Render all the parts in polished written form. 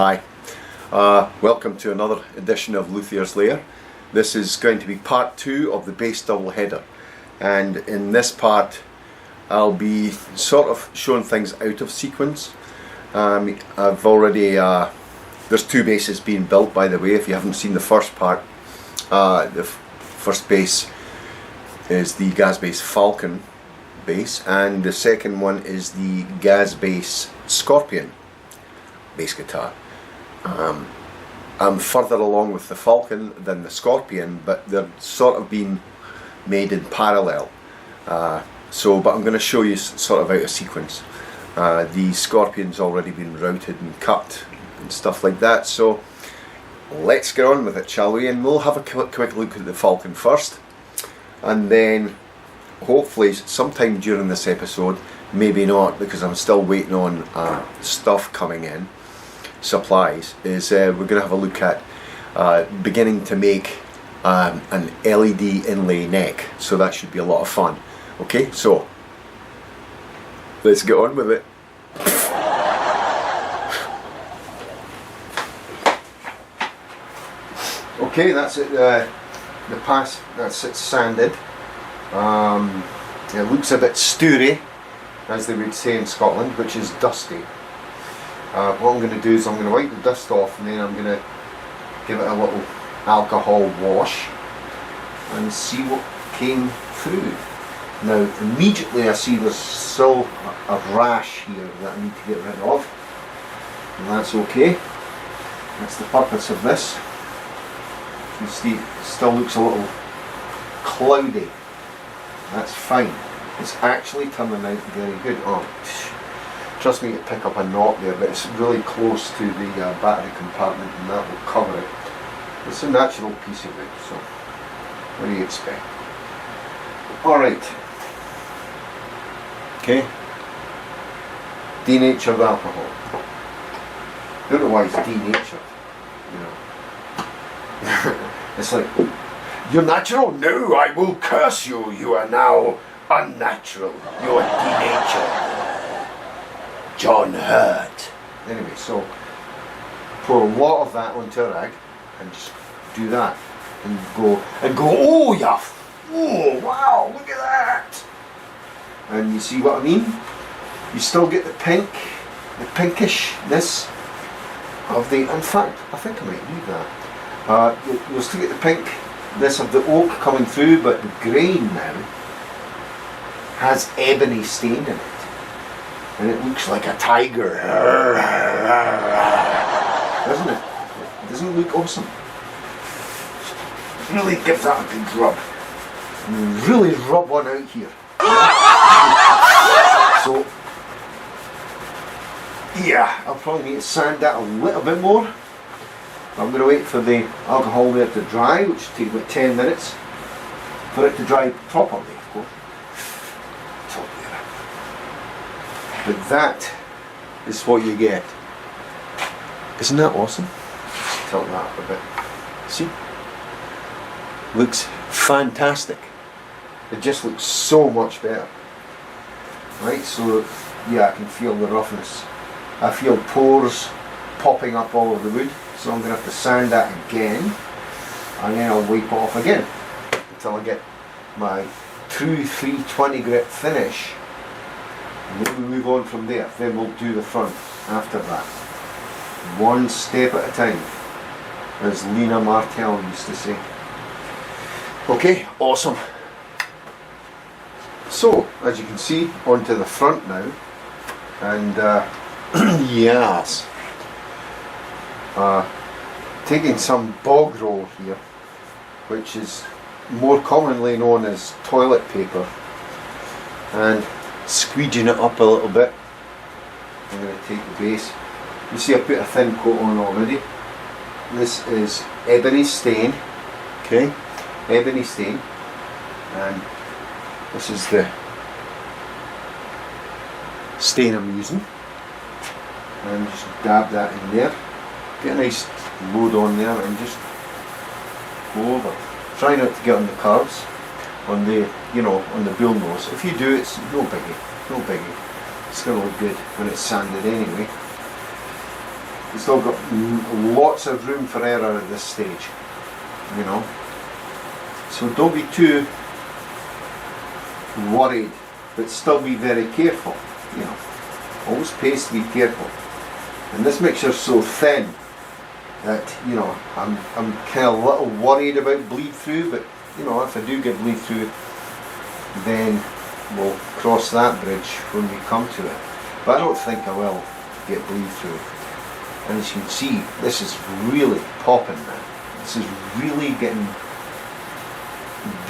Hi, welcome to another edition of Luthier's Lair. This is going to be part 2 of the bass double header, and in this part I'll be sort of showing things out of sequence. I've already, there's 2 basses being built, by the way, if you haven't seen the first part. The first bass is the Gas Bass Falcon bass, and the second one is the Gas Bass Scorpion bass guitar. I'm further along with the Falcon than the Scorpion, but they're sort of being made in parallel. But I'm going to show you sort of out of sequence. The Scorpion's already been routed and cut and stuff like that, so let's get on with it, shall we? And we'll have a quick look at the Falcon first, and then hopefully sometime during this episode, maybe not because I'm still waiting on stuff coming in, supplies, is we're going to have a look at beginning to make an LED inlay neck, so that should be a lot of fun. Okay, so let's get on with it. Okay, that's it, the pass, that's it sanded. It looks a bit stoury, as they would say in Scotland, which is dusty. What I'm going to do is I'm going to wipe the dust off, and then I'm going to give it a little alcohol wash and see what came through. Now immediately I see there's still a rash here that I need to get rid of, and that's okay. That's the purpose of this. You see, it still looks a little cloudy. That's fine. It's actually turning out very good. Oh, trust me to pick up a knot there, but it's really close to the battery compartment, and that will cover it. It's a natural piece of wood, so what do you expect? Alright. Okay. Denatured alcohol. Don't know why it's denatured, you know. It's like, you're natural? No, I will curse you. You are now unnatural. You're denatured. John Hurt. Anyway, so pour a lot of that onto a rag and just do that and go, oh yeah, oh wow, look at that. And you see what I mean? You still get the pink, the pinkishness of the, in fact, I think I might need that. You'll still get the pinkness of the oak coming through, but the grain now has ebony stain in it. And it looks like a tiger. Doesn't it? Doesn't it look awesome? Really give that a big rub. Really rub one out here. So, yeah, I'll probably need to sand that a little bit more. I'm going to wait for the alcohol there to dry, which will take about 10 minutes for it to dry properly, of course. But that is what you get. Isn't that awesome? Just tilt that up a bit. See? Looks fantastic. It just looks so much better. Right, so yeah, I can feel the roughness. I feel pores popping up all over the wood, so I'm going to have to sand that again, and then I'll wipe it off again until I get my true 320 grit finish. And then we move on from there. Then we'll do the front after that. One step at a time, as Lena Martel used to say. Okay, awesome. So, as you can see, onto the front now, and yes, taking some bog roll here, which is more commonly known as toilet paper, and squeegeing it up a little bit. I'm going to take the base. You see I put a thin coat on already. This is ebony stain, okay, ebony stain, and this is the stain I'm using, and just dab that in there, get a nice load on there, and just go over. Try not to get on the curves, on the, you know, on the bull nose. If you do, it's no biggie, no biggie. It's going to look good when it's sanded anyway. It's still got lots of room for error at this stage, you know. So don't be too worried, but still be very careful, you know. Always pays to be careful. And this mixture's so thin that, you know, I'm kind of a little worried about bleed through, but you know, if I do get bleed through, then we'll cross that bridge when we come to it. But I don't think I will get bleed through. And as you can see, this is really popping now. This is really getting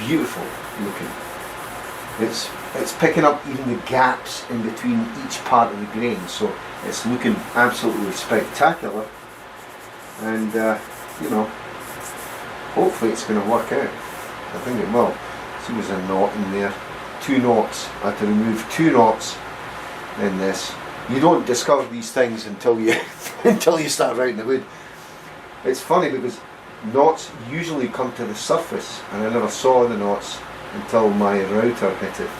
beautiful looking. It's picking up even the gaps in between each part of the grain, so it's looking absolutely spectacular. And you know, hopefully it's going to work out. I think it will. See, there's a knot in there. 2 knots. I had to remove 2 knots in this. You don't discover these things until you until you start routing the wood. It's funny because knots usually come to the surface, and I never saw the knots until my router hit it.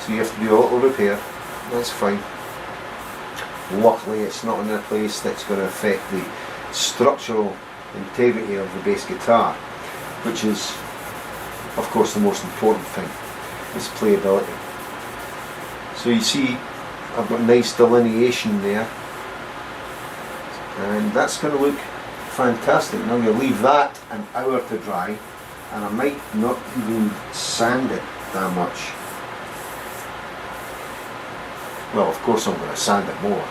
So you have to do a little repair. That's fine. Luckily it's not in a place that's going to affect the structural integrity of the bass guitar, which is of course the most important thing, is playability. So you see I've got nice delineation there, and that's going to look fantastic. Now I'm going to leave that an hour to dry, and I might not even sand it that much. Well, of course I'm going to sand it more,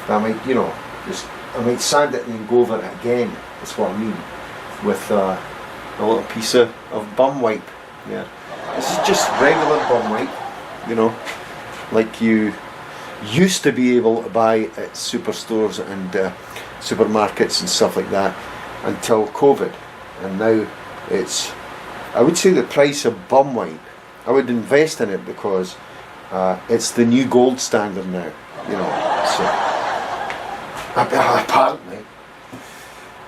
but I might, you know, I might sand it and then go over it again. That's what I mean, with a little piece of bum wipe there. This is just regular bum wipe, you know, like you used to be able to buy at superstores and supermarkets and stuff like that until COVID, and now it's, I would say, the price of bum wipe. I would invest in it because it's the new gold standard now, you know. So apparently.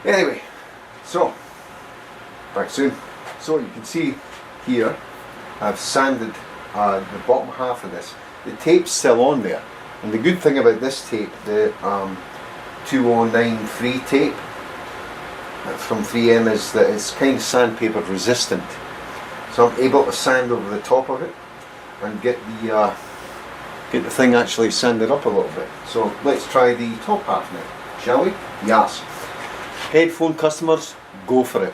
Anyway, so back soon. So you can see here I've sanded the bottom half of this. The tape's still on there, and the good thing about this tape, the 209 free tape from 3M, is that it's kind of sandpaper resistant, so I'm able to sand over the top of it and get the thing actually sanded up a little bit. So let's try the top half now, shall we? Yes. Headphone customers, go for it.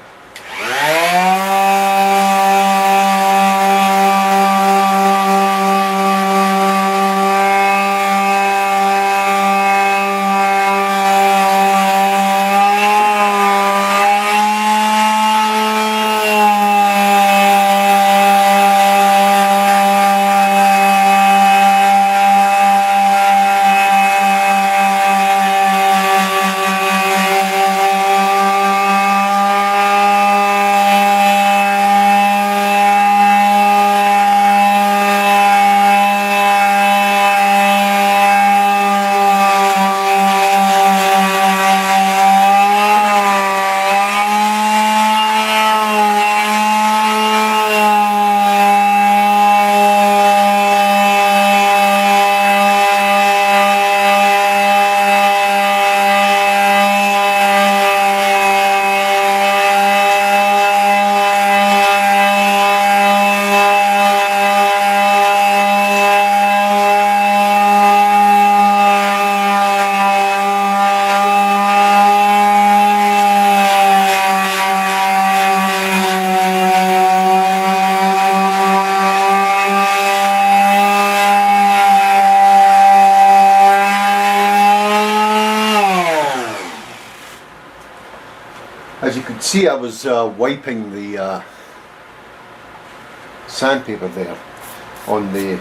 As you can see, I was wiping the sandpaper there on the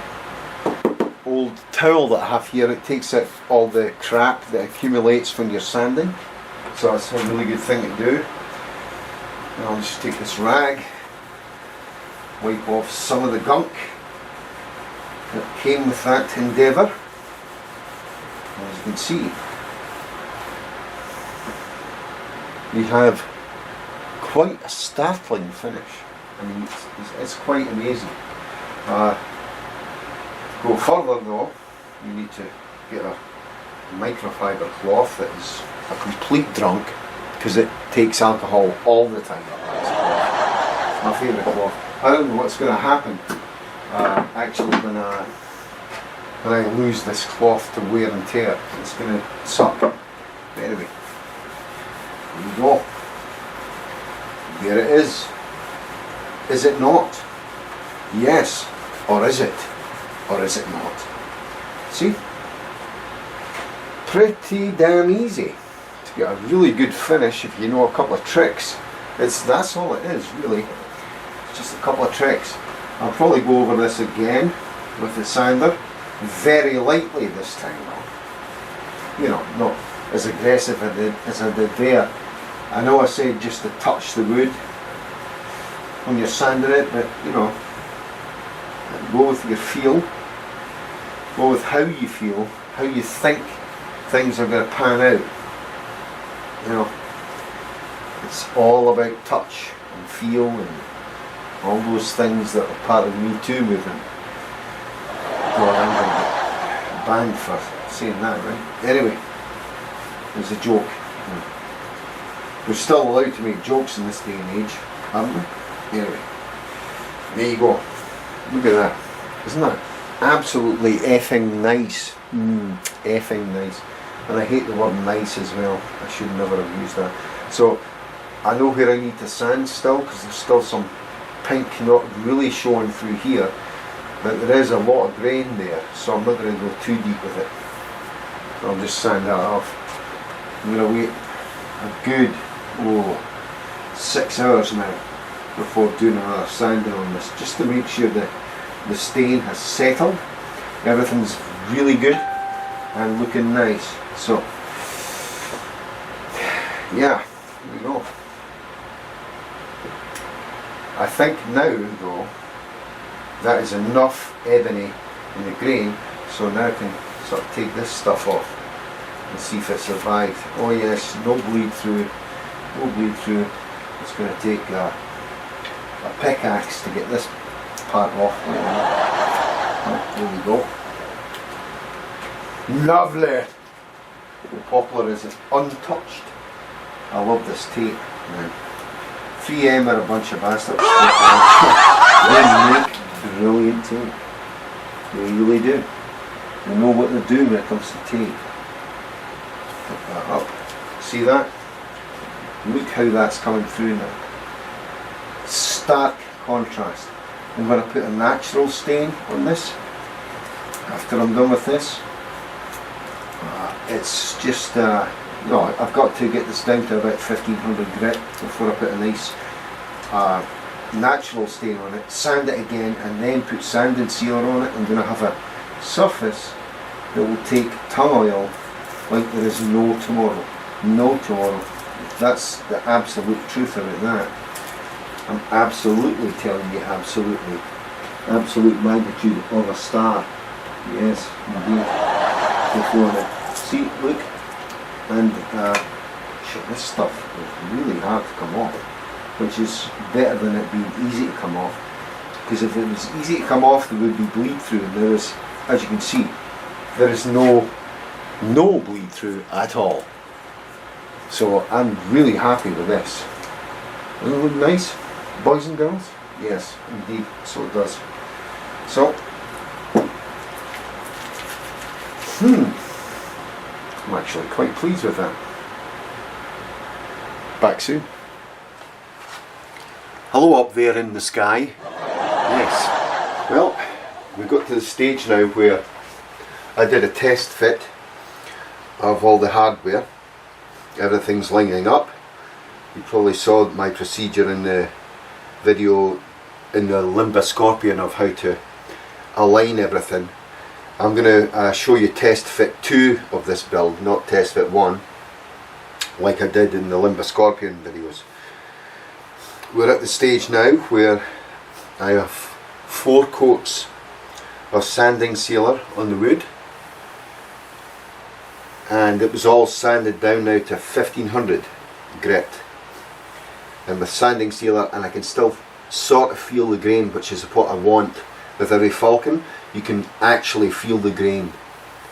old towel that I have here. It takes out all the crap that accumulates when you're sanding, so that's a really good thing to do. And I'll just take this rag, wipe off some of the gunk that came with that endeavour. As you can see, we have quite a startling finish. I mean, it's quite amazing. Go further though, you need to get a microfiber cloth that is a complete drunk because it takes alcohol all the time. It's my favourite cloth. I don't know what's going to happen actually when I lose this cloth to wear and tear. It's going to suck. But anyway, there you go. There it is. Is it not? Yes. Or is it? Or is it not? See? Pretty damn easy to get a really good finish if you know a couple of tricks. That's all it is really. It's just a couple of tricks. I'll probably go over this again with the sander, very lightly this time though. You know, not as aggressive as I did there. I know I said just to touch the wood when you're sanding it, but you know, go with your feel, go with how you feel, how you think things are going to pan out. You know, it's all about touch and feel and all those things that are part of Me Too movement. God, I'm going to get banned for saying that, right? Anyway, it was a joke. We're still allowed to make jokes in this day and age, aren't we? Anyway, there you go. Look at that. Isn't that absolutely effing nice? Effing nice. And I hate the word nice as well. I should never have used that. So I know where I need to sand still, because there's still some pink not really showing through here, but there is a lot of grain there, so I'm not going to go too deep with it. I'll just sand that off. I'm going to wait a good 6 hours now before doing another sanding on this, just to make sure that the stain has settled, everything's really good and looking nice. So yeah, there we go. I think now though that is enough ebony in the grain, so now I can sort of take this stuff off and see if it survived. Oh yes, no bleed through, no bleed through. It's going to take a pickaxe to get this part off. There we go. Lovely. The poplar is untouched. I love this tape. 3M are a bunch of bastards. They make brilliant tape. They really do. They know what they're doing when it comes to tape. Pick that up. See that? Look how that's coming through now. Stark contrast. I'm going to put a natural stain on this after I'm done with this. It's just, no, I've got to get this down to about 1500 grit before I put a nice natural stain on it, sand it again, and then put sanding sealer on it. I'm going to have a surface that will take tung oil like there is no tomorrow. No tomorrow. That's the absolute truth about that. I'm absolutely telling you, absolute magnitude of a star. Yes, indeed. Before it. See, look, and shit, this stuff is really hard to come off, which is better than it being easy to come off. Because if it was easy to come off, there would be bleed through, and there is, as you can see, there is no bleed through at all. So I'm really happy with this. Doesn't it look nice, boys and girls? Yes, indeed, so it does. So, I'm actually quite pleased with that. Back soon. Hello up there in the sky. Yes. Well, we got to the stage now where I did a test fit of all the hardware. Everything's lining up. You probably saw my procedure in the video in the Limba Scorpion of how to align everything. I'm going to show you test fit 2 of this build, not test fit 1, like I did in the Limba Scorpion videos. We're at the stage now where I have 4 coats of sanding sealer on the wood, and it was all sanded down now to 1500 grit, and with sanding sealer, and I can still sort of feel the grain, which is what I want. With every falcon, you can actually feel the grain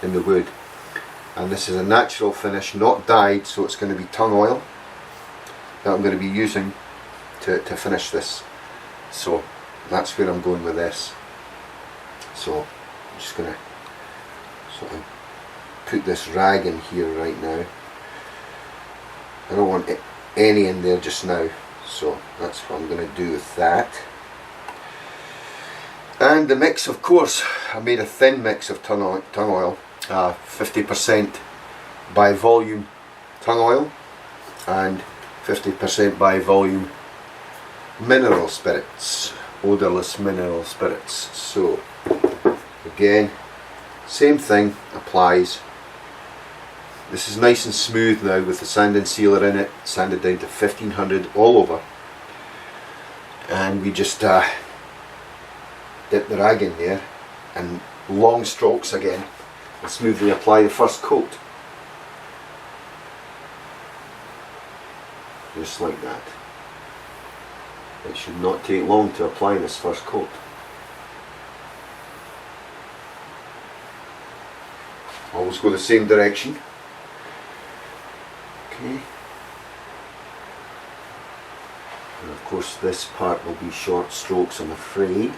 in the wood. and this is a natural finish, not dyed, so it's going to be tung oil that I'm going to be using to finish this. So that's where I'm going with this. So I'm just going to sort of put this rag in here right now. I don't want any in there just now, so that's what I'm going to do with that. And the mix, of course, I made a thin mix of tung oil, 50% by volume tung oil and 50% by volume mineral spirits, odorless mineral spirits. So again, same thing applies. This is nice and smooth now with the sanding sealer in it, sanded down to 1500 all over, and we just dip the rag in there and long strokes again and smoothly apply the first coat, just like that. It should not take long to apply this first coat. Always go the same direction. Okay. And of course this part will be short strokes, I'm afraid.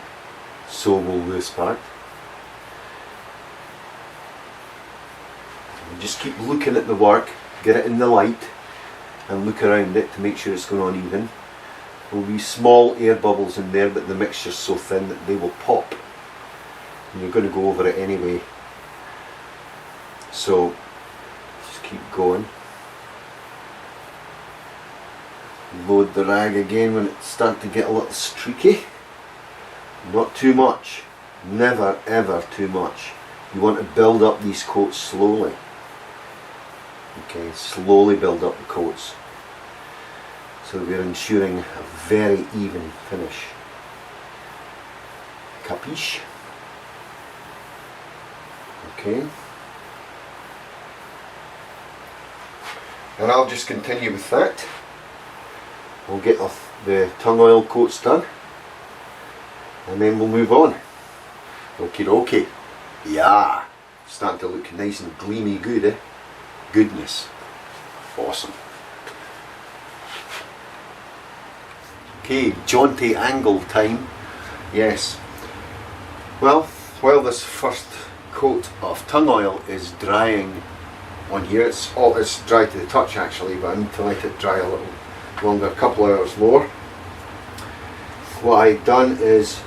So will this part. And just keep looking at the work, get it in the light and look around it to make sure it's going on even. There will be small air bubbles in there, but the mixture's so thin that they will pop. And you're going to go over it anyway. So just keep going. Load the rag again when it starts to get a little streaky. Not too much. Never ever too much. You want to build up these coats slowly. Okay, slowly build up the coats, so we're ensuring a very even finish. Capiche? Okay. And I'll just continue with that. We'll get the tung oil coats done, and then we'll move on. Okie dokie. Yeah. Starting to look nice and gleamy good, eh? Goodness. Awesome. Okay, jaunty angle time. Yes. Well, while this first coat of tung oil is drying on here, it's dry to the touch actually, but I need to let it dry a little longer, a couple of hours more. What I've done is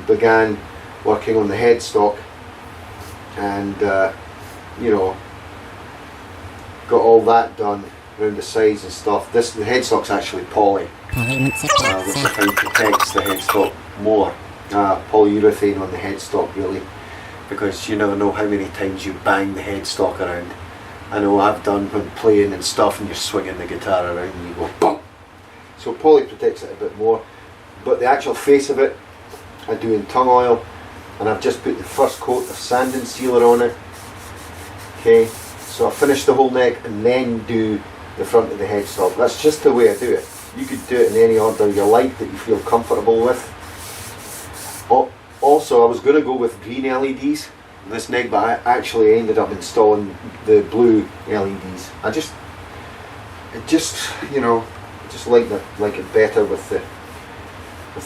began working on the headstock, and you know, got all that done around the sides and stuff. The headstock's actually poly, which I find protects the headstock more. Polyurethane on the headstock really, because you never know how many times you bang the headstock around. I know I've done when playing and stuff, and you're swinging the guitar around and you go boom. So poly protects it a bit more, but the actual face of it I do in tung oil, and I've just put the first coat of sanding sealer on it. Okay, so I finish the whole neck and then do the front of the headstock. That's just the way I do it. You could do it in any order you like that you feel comfortable with. Also, I was going to go with green LEDs in this neck, but I actually ended up installing the blue LEDs. I just you know, just like it better with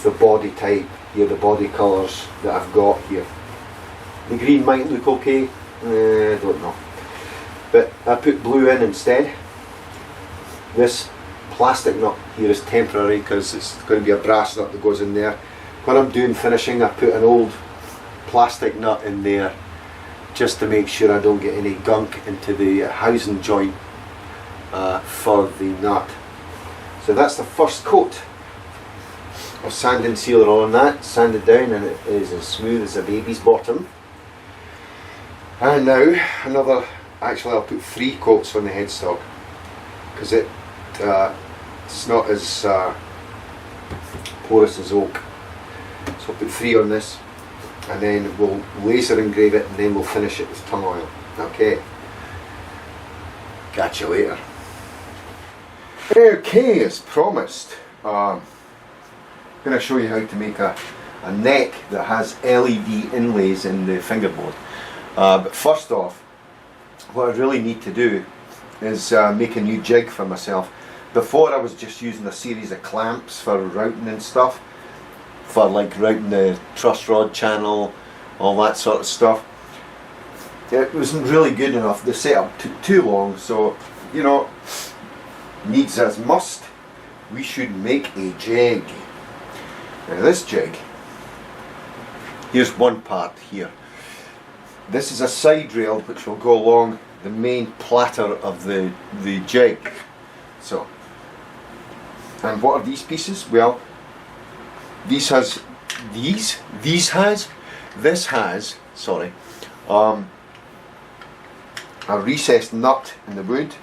the body type here, the body colours that I've got here. The green might look okay, I don't know, but I put blue in instead. This plastic nut here is temporary because it's going to be a brass nut that goes in there. When I'm doing finishing, I put an old plastic nut in there just to make sure I don't get any gunk into the housing joint for the nut. So that's the first coat of sanding sealer on that, sanded down, and it is as smooth as a baby's bottom. And now actually I'll put 3 coats on the headstock because it's not as porous as oak. So I'll put 3 on this, and then we'll laser engrave it, and then we'll finish it with tung oil. Okay. Catch you later. Okay, as promised, I'm going to show you how to make a neck that has LED inlays in the fingerboard. But first off, what I really need to do is make a new jig for myself. Before I was just using a series of clamps for routing and stuff, for like routing the truss rod channel, all that sort of stuff. It wasn't really good enough. The setup took too long, so you know, needs as must. We should make a jig. Now this jig, here's one part here. This is a side rail which will go along the main platter of the jig. So, and what are these pieces? Well, this has a recessed nut in the wood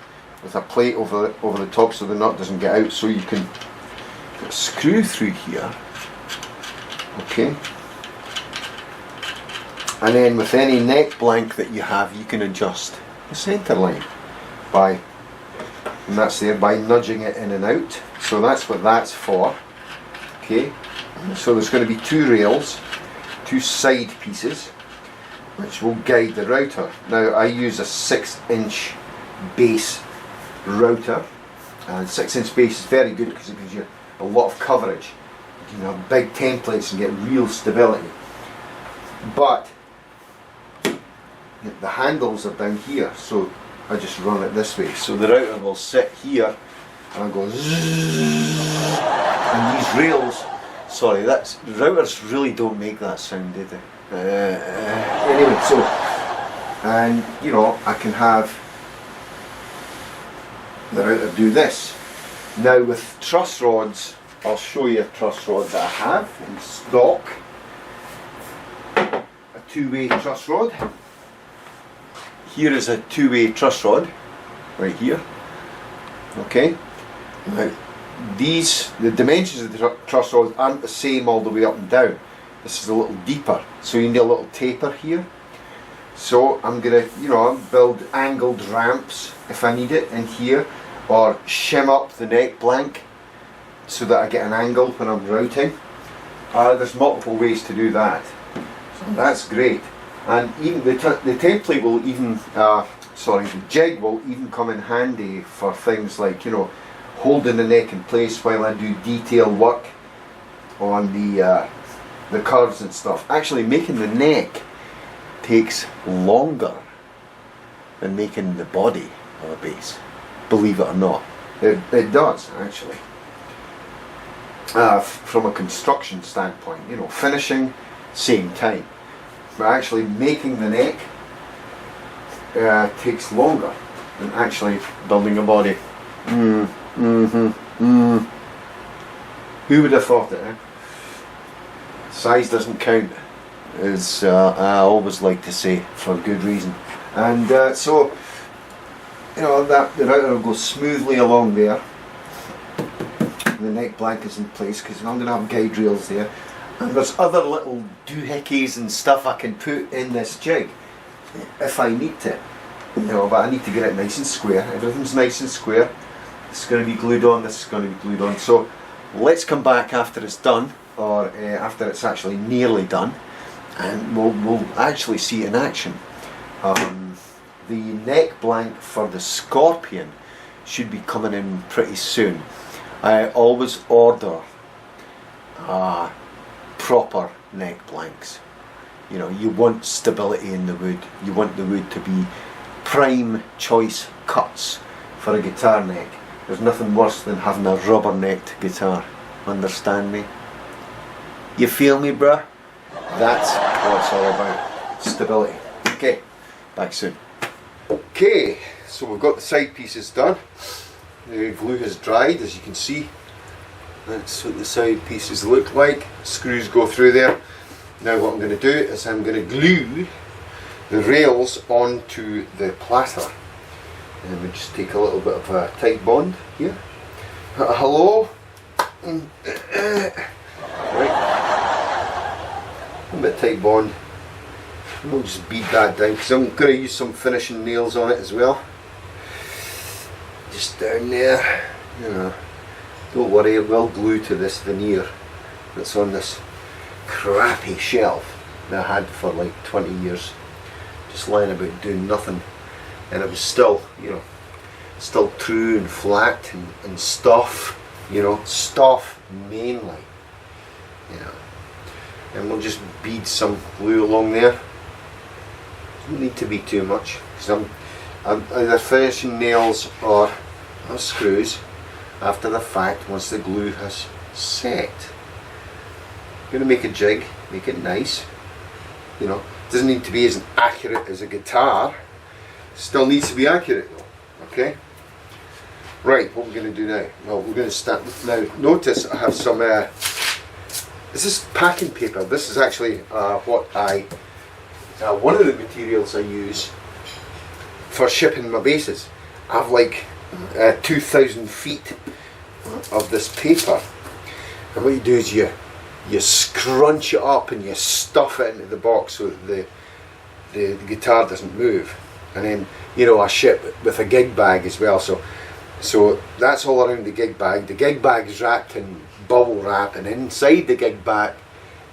with a plate over the top so the nut doesn't get out, so you can put a screw through here, okay, and then with any neck blank that you have you can adjust the centre line by, and that's there, by nudging it in and out. So that's what that's for, okay. So there's going to be two rails, two side pieces, which will guide the router. Now I use a 6-inch base router, and 6-inch base is very good because it gives you a lot of coverage. You can have big templates and get real stability. But the handles are down here, so I just run it this way. So the router will sit here and I'll go zzzz, and these rails, sorry, that's, routers really don't make that sound, do they? Anyway, so, and you know, I can have the router do this. Now with truss rods, I'll show you a truss rod that I have in stock. A two-way truss rod. Here is a two-way truss rod, right here. Okay. Now, the dimensions of the truss rod aren't the same all the way up and down. This is a little deeper, so you need a little taper here. So I'm gonna, you know, build angled ramps if I need it in here, or shim up the neck blank so that I get an angle when I'm routing. There's multiple ways to do that, so that's great. And even the template will even, the jig will even come in handy for things like, you know, holding the neck in place while I do detail work on the curves and stuff. Actually, making the neck takes longer than making the body of a base, believe it or not. It does, actually. From a construction standpoint, you know, finishing, same time. But actually making the neck takes longer than actually building a body. Who would have thought it, eh? Size doesn't count, as I always like to say, for good reason. And so, you know, that the router will go smoothly along there. The neck blank is in place because I'm going to have guide rails there. And there's other little doohickeys and stuff I can put in this jig if I need to. You know, but I need to get it nice and square. Everything's nice and square. It's going to be glued on, this is going to be glued on. So let's come back after it's done, or after it's actually nearly done, and we'll actually see it in action. The neck blank for the Scorpion should be coming in pretty soon. I always order proper neck blanks. You know, you want stability in the wood. You want the wood to be prime choice cuts for a guitar neck. There's nothing worse than having a rubber-necked guitar. Understand me? You feel me, bruh? That's what it's all about. Stability. Okay, back soon. Okay, so we've got the side pieces done. The glue has dried, as you can see. That's what the side pieces look like. Screws go through there. Now what I'm going to do is I'm going to glue the rails onto the platter. And we just take a little bit of a tight bond here. Hello? Right. A bit tight bond. And we'll just bead that down because I'm going to use some finishing nails on it as well. Just down there. You know, don't worry, it will glue to this veneer that's on this crappy shelf that I had for like 20 years. Just lying about doing nothing. and it was still, you know, still true and flat and stuff, you know, stuff mainly, you know. And we'll just bead some glue along there. Doesn't need to be too much, because I'm either finishing nails or screws after the fact once the glue has set. I'm going to make a jig, make it nice, you know. Doesn't need to be as accurate as a guitar, still needs to be accurate though, okay? Right, what we're going to do now? Well, we're going to start now. Notice I have some, this is packing paper. This is actually one of the materials I use for shipping my bases. I have like 2,000 feet of this paper, and what you do is you scrunch it up and you stuff it into the box so that the guitar doesn't move. And then, you know, I ship with a gig bag as well, so that's all around the gig bag. The gig bag is wrapped in bubble wrap, and inside the gig bag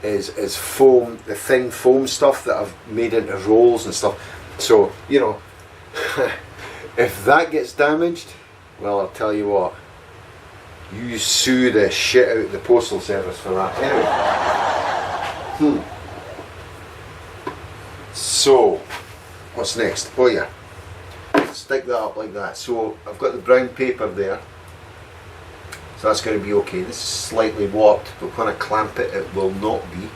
is foam, the thin foam stuff that I've made into rolls and stuff. So, you know, if that gets damaged, well, I'll tell you what, you sue the shit out of the postal service for that. Anyway, so what's next? Oh yeah, stick that up like that. So I've got the brown paper there, so that's going to be okay. This is slightly warped, but when I clamp it, it will not be.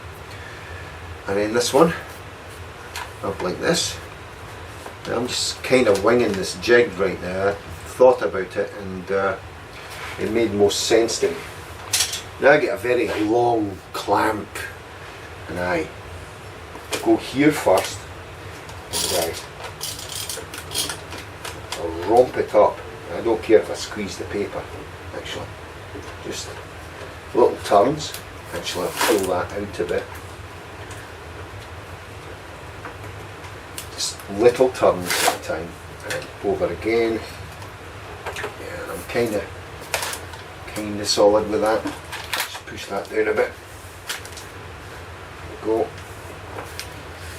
And then this one up like this. Now I'm just kind of winging this jig right now. I thought about it, and it made most sense to me. Now I get a very long clamp, and I go here first, and I romp it up. I don't care if I squeeze the paper, actually. Just little turns. Actually, I'll pull that out a bit. Just little turns at a time. And over again. Yeah, I'm kind of solid with that. Just push that down a bit. There we go.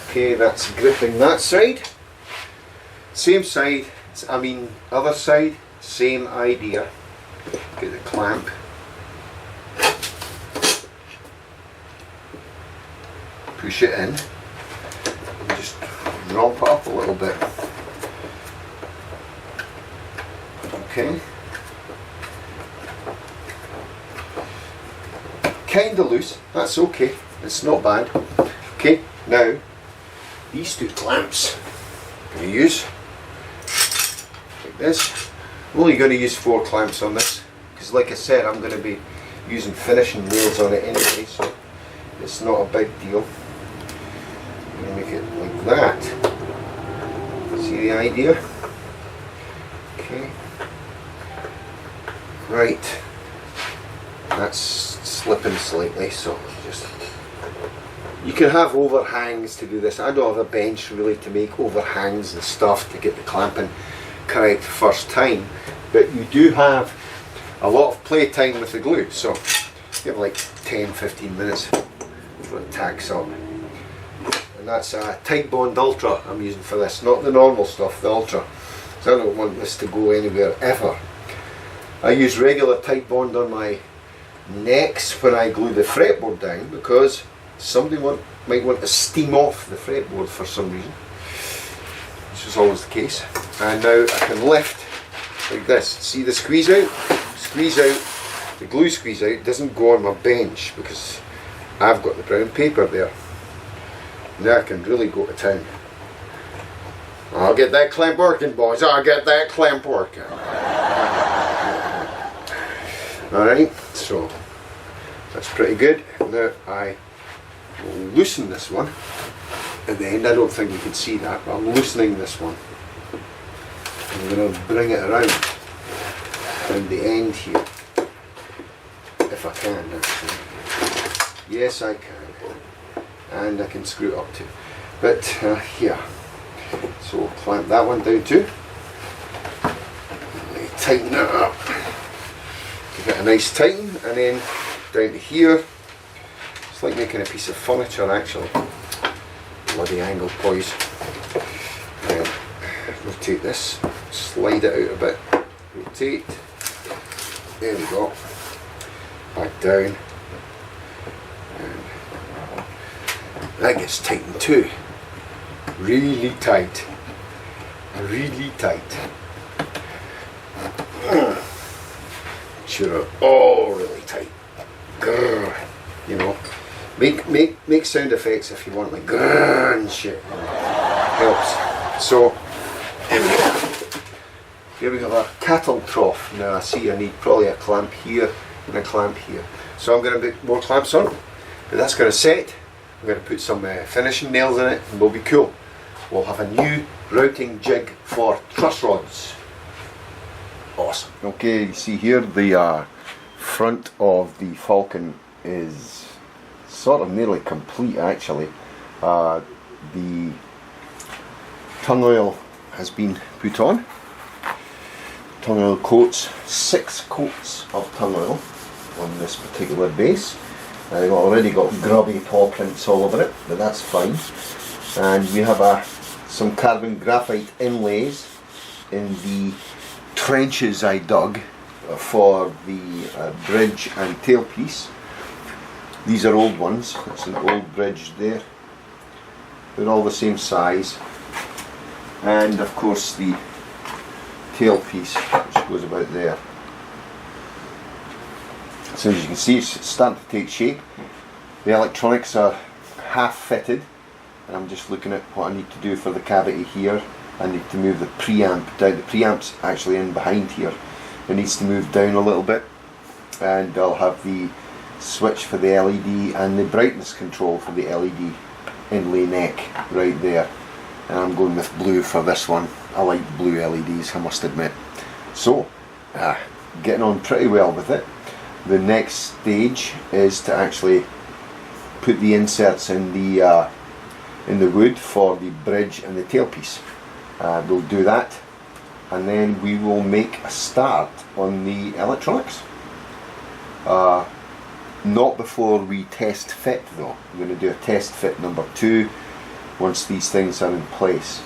Okay, that's gripping that side. Same side, other side, same idea. Get the clamp. Push it in. Just romp it up a little bit. Okay. Kinda loose, that's okay. It's not bad. Okay, now these two clamps I'm going to use like this. I'm only going to use 4 clamps on this because, like I said, I'm going to be using finishing nails on it anyway, so it's not a big deal. I'm going to make it like that. See the idea? Okay. Right. That's slipping slightly, so just. You can have overhangs to do this. I don't have a bench really to make overhangs and stuff to get the clamping correct first time, but you do have a lot of play time with the glue, so you have like 10-15 minutes before it tacks up. And that's a Tight Bond Ultra I'm using for this, not the normal stuff, the Ultra, so I don't want this to go anywhere ever. I use regular Tight Bond on my necks when I glue the fretboard down, because somebody might want to steam off the fretboard for some reason, which is always the case. And now I can lift like this. See the squeeze out? Squeeze out, the glue squeeze out doesn't go on my bench because I've got the brown paper there. Now I can really go to town. I'll get that clamp working, boys. I'll get that clamp working. Alright, so that's pretty good. Now I will loosen this one at the end. I don't think you can see that, but I'm loosening this one. I'm going to bring it around the end here, if I can actually. Yes, I can, and I can screw it up too. But here, so we'll clamp that one down too. Tighten it up. Give it a nice tighten, and then down to here. It's like making a piece of furniture actually. Bloody angle, boys. rotate this, slide it out a bit, rotate, there we go, back down, and that gets tightened too, really tight, really tight. Sure, oh, really tight. Grrr, you know, make sound effects if you want, like grrr and shit. Helps. So here we go. Here we have a cattle trough. Now I see I need probably a clamp here and a clamp here. So I'm going to put more clamps on, but that's going to set. I'm going to put some finishing nails in it, and we'll be cool. We'll have a new routing jig for truss rods. Awesome. Okay, you see here the front of the Falcon is sort of nearly complete actually. The tongue oil has been put on. Tongue oil coats, 6 coats of tongue oil on this particular base. I've already got grubby paw prints all over it, but that's fine. And we have some carbon graphite inlays in the trenches I dug for the bridge and tailpiece. These are old ones. That's an old bridge there. They're all the same size. And of course the tailpiece, which goes about there. So as you can see, it's starting to take shape. The electronics are half fitted, and I'm just looking at what I need to do for the cavity here. I need to move the preamp down. The preamp's actually in behind here. It needs to move down a little bit, and I'll have the switch for the LED and the brightness control for the LED inlay neck right there. And I'm going with blue for this one. I like blue LEDs, I must admit. So, getting on pretty well with it. The next stage is to actually put the inserts in the wood for the bridge and the tailpiece. We'll do that, and then we will make a start on the electronics. Not before we test fit though. I'm going to do a test fit number 2 once these things are in place,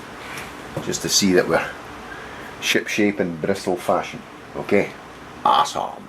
just to see that we're ship shape in Bristol fashion. Okay, awesome.